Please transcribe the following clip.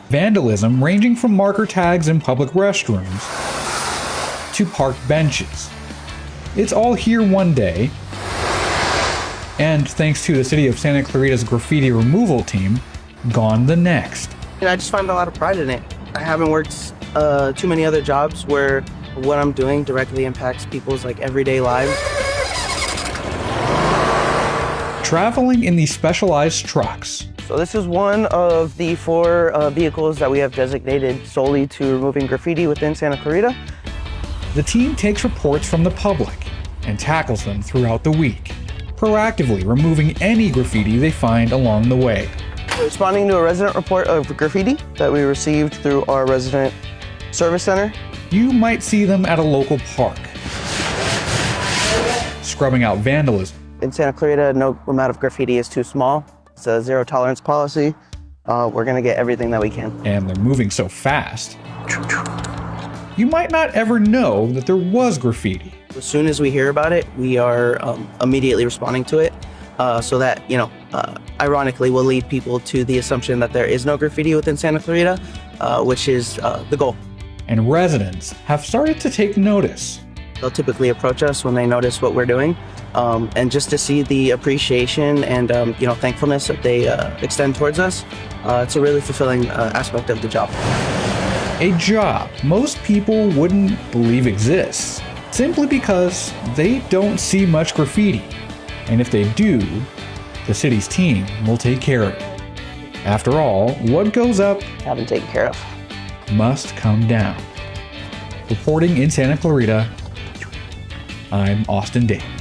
Vandalism ranging from marker tags in public restrooms to park benches. It's all here one day, and thanks to the city of Santa Clarita's graffiti removal team, gone the next. I just find a lot of pride in it. I haven't worked too many other jobs where what I'm doing directly impacts people's everyday lives. Traveling in these specialized trucks. So this is one of the 4 vehicles that we have designated solely to removing graffiti within Santa Clarita. The team takes reports from the public and tackles them throughout the week, proactively removing any graffiti they find along the way. Responding to a resident report of graffiti that we received through our resident service center. You might see them at a local park, scrubbing out vandalism. In Santa Clarita, no amount of graffiti is too small. It's a zero tolerance policy. We're gonna get everything that we can. And they're moving so fast, you might not ever know that there was graffiti. As soon as we hear about it, we are immediately responding to it. So that, ironically will lead people to the assumption that there is no graffiti within Santa Clarita, which is the goal. And residents have started to take notice. They'll typically approach us when they notice what we're doing, and just to see the appreciation and thankfulness that they extend towards us. It's a really fulfilling aspect of the job. A job most people wouldn't believe exists, simply because they don't see much graffiti. And if they do, the city's team will take care of it. After all, what goes up Haven't taken care of. must come down. Reporting in Santa Clarita, I'm Austin Davis.